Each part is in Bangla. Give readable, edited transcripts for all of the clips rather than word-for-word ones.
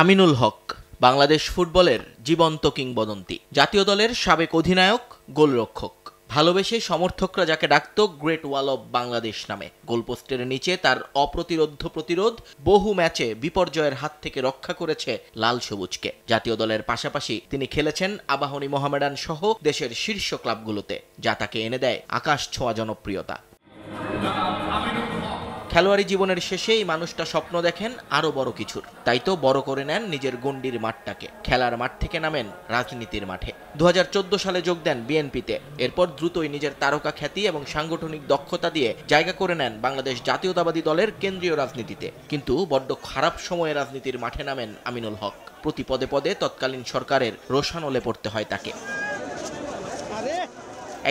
আমিনুল হক বাংলাদেশ ফুটবলের জীবন্ত কিংবদন্তি। জাতীয় দলের সাবেক অধিনায়ক, গোলরক্ষক। ভালোবেসে সমর্থকরা যাকে ডাকত গ্রেট ওয়াল অব বাংলাদেশ নামে। গোলপোস্টের নিচে তার অপ্রতিরোধ্য প্রতিরোধ বহু ম্যাচে বিপর্যয়ের হাত থেকে রক্ষা করেছে লাল সবুজকে। জাতীয় দলের পাশাপাশি তিনি খেলেছেন আবাহনী, মোহামেডান সহ দেশের শীর্ষ ক্লাবগুলোতে, যা তাকে এনে দেয় আকাশ ছোঁয়া জনপ্রিয়তা। খেলোয়াড়ি জীবনের শেষে এই মানুষটা স্বপ্ন দেখেন আরো বড় কিছুর। তাই তো বড় করে নেন নিজের গণ্ডির মাঠটাকে। খেলার মাঠ থেকে নামেন রাজনীতির মাঠে। 2014 সালে যোগ দেন বিএনপিতে। এরপর দ্রুতই নিজের তারকা খ্যাতি এবং সাংগঠনিক দক্ষতা দিয়ে জায়গা করে নেন বাংলাদেশ জাতীয়তাবাদী দলের কেন্দ্রীয় রাজনীতিতে। কিন্তু বড্ড খারাপ সময়ে রাজনীতির মাঠে নামেন আমিনুল হক। প্রতি পদে পদে তৎকালীন সরকারের রোষানলে পড়তে হয় তাকে।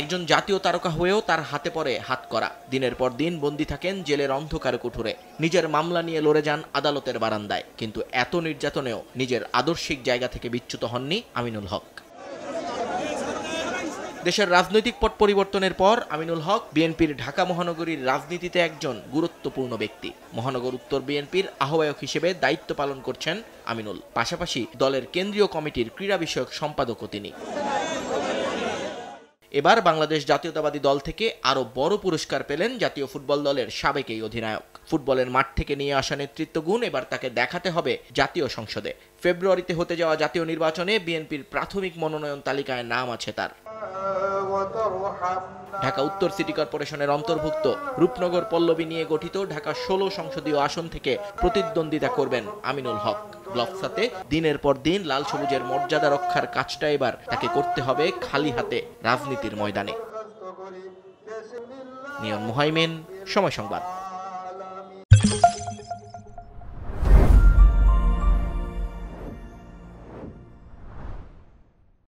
একজন জাতীয় তারকা হয়েও তার হাতে পড়ে হাতকড়া। দিনের পর দিন বন্দী থাকেন জেলের অন্ধকার কুঠুরে। নিজের মামলা নিয়ে লড়ে যান আদালতের বারান্দায়। কিন্তু এত নির্যাতনেও নিজের আদর্শিক জায়গা থেকে বিচ্যুত হননি আমিনুল হক। দেশের রাজনৈতিক পট পরিবর্তনের পর আমিনুল হক বিএনপির ঢাকা মহানগরীর রাজনীতিতে একজন গুরুত্বপূর্ণ ব্যক্তি। মহানগর উত্তর বিএনপির আহ্বায়ক হিসেবে দায়িত্ব পালন করছেন আমিনুল। পাশাপাশি দলের কেন্দ্রীয় কমিটির ক্রীড়া বিষয়ক সম্পাদকও তিনি। এবার বাংলাদেশ জাতীয়তাবাদী দল থেকে আরো বড় পুরস্কার পেলেন জাতীয় ফুটবল দলের সাবেক এই অধিনায়ক। ফুটবলের মাঠ থেকে নিয়ে আসা নেতৃত্ব গুণ এবার তাকে দেখাতে হবে জাতীয় সংসদে। ফেব্রুয়ারিতে হতে যাওয়া জাতীয় নির্বাচনে বিএনপির প্রাথমিক মনোনয়ন তালিকায় নাম আছে তার। ঢাকা উত্তর সিটি কর্পোরেশনের অন্তর্ভুক্ত রূপনগর পল্লবী নিয়ে গঠিত ঢাকা 16 সংসদীয় আসন থেকে প্রতিদ্বন্দ্বিতা করবেন আমিনুল হক। গ্লোভস হাতে দিনের পর দিন লাল সবুজের মর্যাদা রক্ষার কাজটা এবার তাকে করতে হবে খালি হাতে রাজনীতির ময়দানে। নিয়ন মুহাইমিন, সময় সংবাদ।